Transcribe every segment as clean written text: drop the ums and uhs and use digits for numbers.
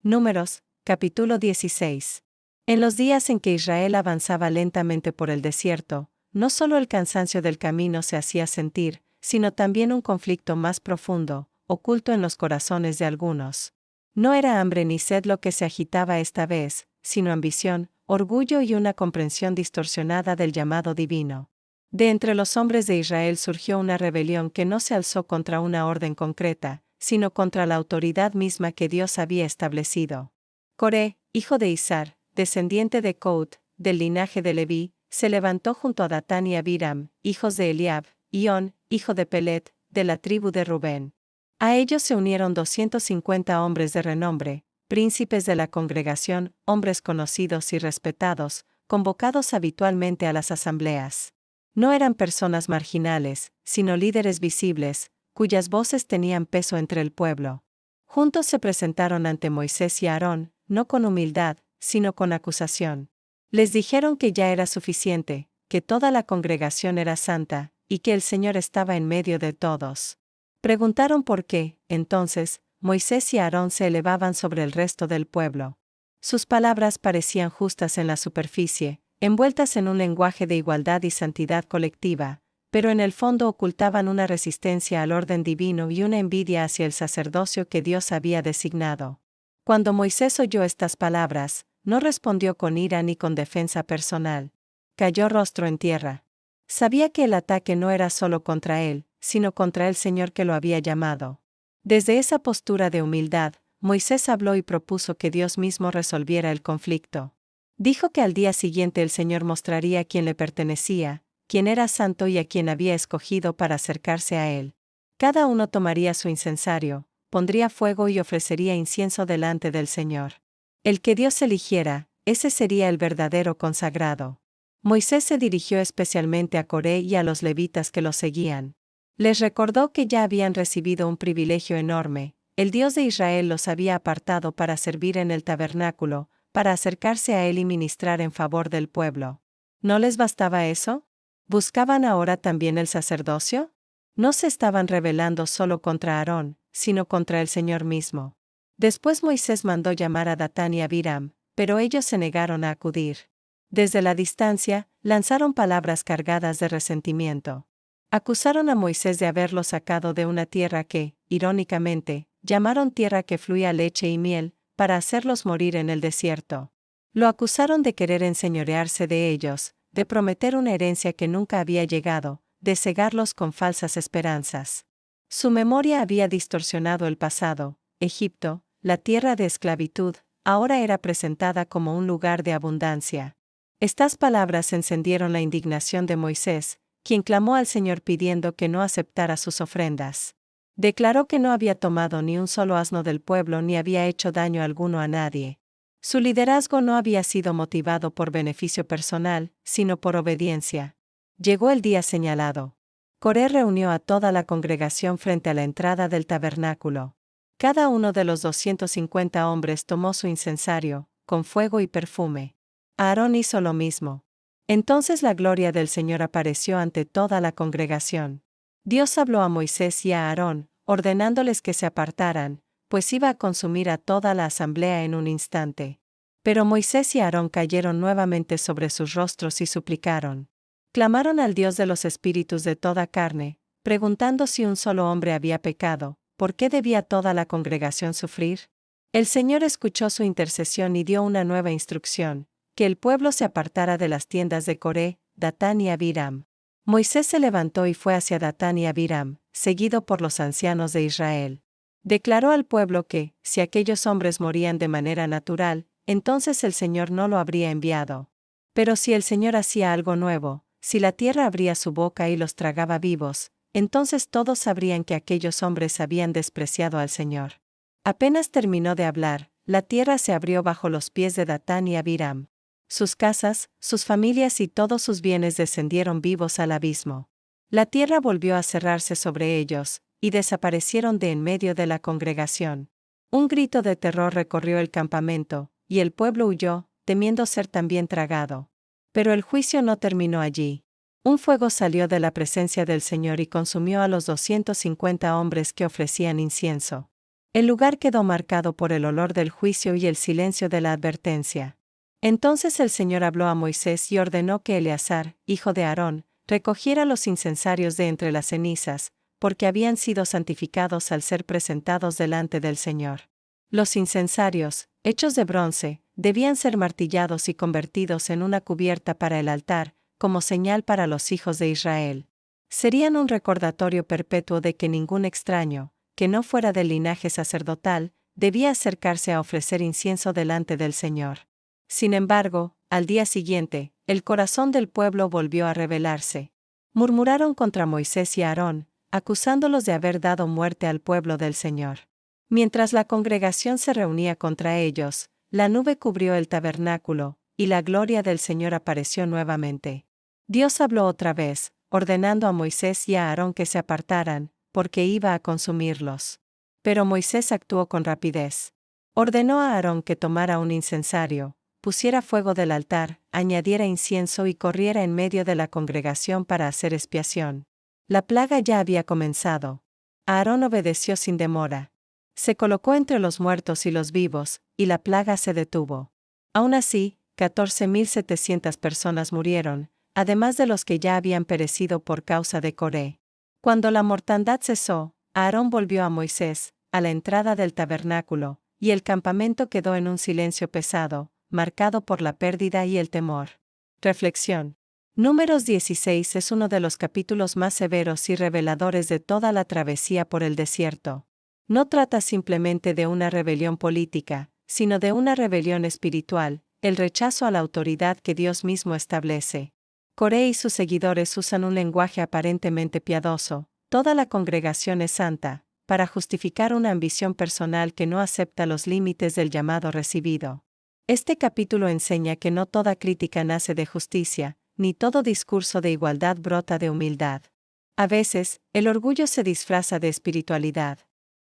Números, capítulo 16. En los días en que Israel avanzaba lentamente por el desierto, no solo el cansancio del camino se hacía sentir, sino también un conflicto más profundo, oculto en los corazones de algunos. No era hambre ni sed lo que se agitaba esta vez, sino ambición, orgullo y una comprensión distorsionada del llamado divino. De entre los hombres de Israel surgió una rebelión que no se alzó contra una orden concreta, sino contra la autoridad misma que Dios había establecido. Coré, hijo de Izar, descendiente de Coat, del linaje de Leví, se levantó junto a Datán y Abiram, hijos de Eliab, y On, hijo de Pelet, de la tribu de Rubén. A ellos se unieron 250 hombres de renombre, príncipes de la congregación, hombres conocidos y respetados, convocados habitualmente a las asambleas. No eran personas marginales, sino líderes visibles, cuyas voces tenían peso entre el pueblo. Juntos se presentaron ante Moisés y Aarón, no con humildad, sino con acusación. Les dijeron que ya era suficiente, que toda la congregación era santa, y que el Señor estaba en medio de todos. Preguntaron por qué, entonces, Moisés y Aarón se elevaban sobre el resto del pueblo. Sus palabras parecían justas en la superficie, envueltas en un lenguaje de igualdad y santidad colectiva, pero en el fondo ocultaban una resistencia al orden divino y una envidia hacia el sacerdocio que Dios había designado. Cuando Moisés oyó estas palabras, no respondió con ira ni con defensa personal. Cayó rostro en tierra. Sabía que el ataque no era solo contra él, sino contra el Señor que lo había llamado. Desde esa postura de humildad, Moisés habló y propuso que Dios mismo resolviera el conflicto. Dijo que al día siguiente el Señor mostraría a quién le pertenecía, quién era santo y a quien había escogido para acercarse a él. Cada uno tomaría su incensario, pondría fuego y ofrecería incienso delante del Señor. El que Dios eligiera, ese sería el verdadero consagrado. Moisés se dirigió especialmente a Coré y a los levitas que lo seguían. Les recordó que ya habían recibido un privilegio enorme, el Dios de Israel los había apartado para servir en el tabernáculo, para acercarse a él y ministrar en favor del pueblo. ¿No les bastaba eso? ¿Buscaban ahora también el sacerdocio? No se estaban rebelando solo contra Aarón, sino contra el Señor mismo. Después Moisés mandó llamar a Datán y Abiram, pero ellos se negaron a acudir. Desde la distancia, lanzaron palabras cargadas de resentimiento. Acusaron a Moisés de haberlo sacado de una tierra que, irónicamente, llamaron tierra que fluía leche y miel, para hacerlos morir en el desierto. Lo acusaron de querer enseñorearse de ellos, de prometer una herencia que nunca había llegado, de cegarlos con falsas esperanzas. Su memoria había distorsionado el pasado. Egipto, la tierra de esclavitud, ahora era presentada como un lugar de abundancia. Estas palabras encendieron la indignación de Moisés, quien clamó al Señor pidiendo que no aceptara sus ofrendas. Declaró que no había tomado ni un solo asno del pueblo ni había hecho daño alguno a nadie. Su liderazgo no había sido motivado por beneficio personal, sino por obediencia. Llegó el día señalado. Coré reunió a toda la congregación frente a la entrada del tabernáculo. Cada uno de los 250 hombres tomó su incensario, con fuego y perfume. Aarón hizo lo mismo. Entonces la gloria del Señor apareció ante toda la congregación. Dios habló a Moisés y a Aarón, ordenándoles que se apartaran, pues iba a consumir a toda la asamblea en un instante. Pero Moisés y Aarón cayeron nuevamente sobre sus rostros y suplicaron. Clamaron al Dios de los espíritus de toda carne, preguntando si un solo hombre había pecado, ¿por qué debía toda la congregación sufrir? El Señor escuchó su intercesión y dio una nueva instrucción, que el pueblo se apartara de las tiendas de Coré, Datán y Abiram. Moisés se levantó y fue hacia Datán y Abiram, seguido por los ancianos de Israel. Declaró al pueblo que, si aquellos hombres morían de manera natural, entonces el Señor no lo habría enviado. Pero si el Señor hacía algo nuevo, si la tierra abría su boca y los tragaba vivos, entonces todos sabrían que aquellos hombres habían despreciado al Señor. Apenas terminó de hablar, la tierra se abrió bajo los pies de Datán y Abiram. Sus casas, sus familias y todos sus bienes descendieron vivos al abismo. La tierra volvió a cerrarse sobre ellos, y desaparecieron de en medio de la congregación. Un grito de terror recorrió el campamento, y el pueblo huyó, temiendo ser también tragado. Pero el juicio no terminó allí. Un fuego salió de la presencia del Señor y consumió a los 250 hombres que ofrecían incienso. El lugar quedó marcado por el olor del juicio y el silencio de la advertencia. Entonces el Señor habló a Moisés y ordenó que Eleazar, hijo de Aarón, recogiera los incensarios de entre las cenizas, porque habían sido santificados al ser presentados delante del Señor. Los incensarios, hechos de bronce, debían ser martillados y convertidos en una cubierta para el altar, como señal para los hijos de Israel. Serían un recordatorio perpetuo de que ningún extraño, que no fuera del linaje sacerdotal, debía acercarse a ofrecer incienso delante del Señor. Sin embargo, al día siguiente, el corazón del pueblo volvió a rebelarse. Murmuraron contra Moisés y Aarón, acusándolos de haber dado muerte al pueblo del Señor. Mientras la congregación se reunía contra ellos, la nube cubrió el tabernáculo, y la gloria del Señor apareció nuevamente. Dios habló otra vez, ordenando a Moisés y a Aarón que se apartaran, porque iba a consumirlos. Pero Moisés actuó con rapidez. Ordenó a Aarón que tomara un incensario, pusiera fuego del altar, añadiera incienso y corriera en medio de la congregación para hacer expiación. La plaga ya había comenzado. Aarón obedeció sin demora. Se colocó entre los muertos y los vivos, y la plaga se detuvo. Aún así, 14.700 personas murieron, además de los que ya habían perecido por causa de Coré. Cuando la mortandad cesó, Aarón volvió a Moisés, a la entrada del tabernáculo, y el campamento quedó en un silencio pesado, marcado por la pérdida y el temor. Reflexión. Números 16 es uno de los capítulos más severos y reveladores de toda la travesía por el desierto. No trata simplemente de una rebelión política, sino de una rebelión espiritual, el rechazo a la autoridad que Dios mismo establece. Coré y sus seguidores usan un lenguaje aparentemente piadoso, toda la congregación es santa, para justificar una ambición personal que no acepta los límites del llamado recibido. Este capítulo enseña que no toda crítica nace de justicia, ni todo discurso de igualdad brota de humildad. A veces, el orgullo se disfraza de espiritualidad.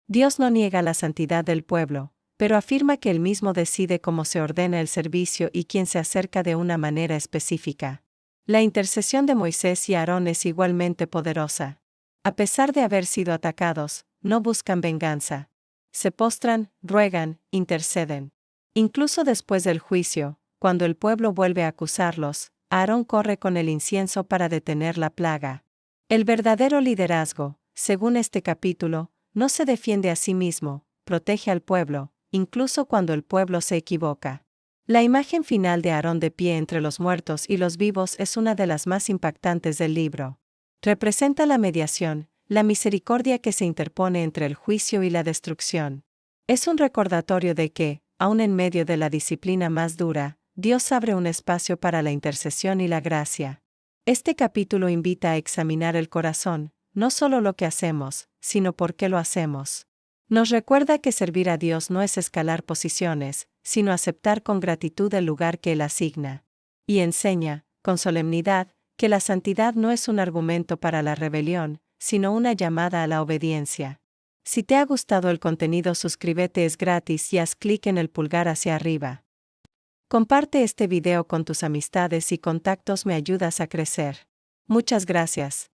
Dios no niega la santidad del pueblo, pero afirma que Él mismo decide cómo se ordena el servicio y quién se acerca de una manera específica. La intercesión de Moisés y Aarón es igualmente poderosa. A pesar de haber sido atacados, no buscan venganza. Se postran, ruegan, interceden. Incluso después del juicio, cuando el pueblo vuelve a acusarlos, Aarón corre con el incienso para detener la plaga. El verdadero liderazgo, según este capítulo, no se defiende a sí mismo, protege al pueblo, incluso cuando el pueblo se equivoca. La imagen final de Aarón de pie entre los muertos y los vivos es una de las más impactantes del libro. Representa la mediación, la misericordia que se interpone entre el juicio y la destrucción. Es un recordatorio de que, aun en medio de la disciplina más dura, Dios abre un espacio para la intercesión y la gracia. Este capítulo invita a examinar el corazón, no solo lo que hacemos, sino por qué lo hacemos. Nos recuerda que servir a Dios no es escalar posiciones, sino aceptar con gratitud el lugar que Él asigna. Y enseña, con solemnidad, que la santidad no es un argumento para la rebelión, sino una llamada a la obediencia. Si te ha gustado el contenido, suscríbete, es gratis y haz clic en el pulgar hacia arriba. Comparte este video con tus amistades y contactos, me ayudas a crecer. Muchas gracias.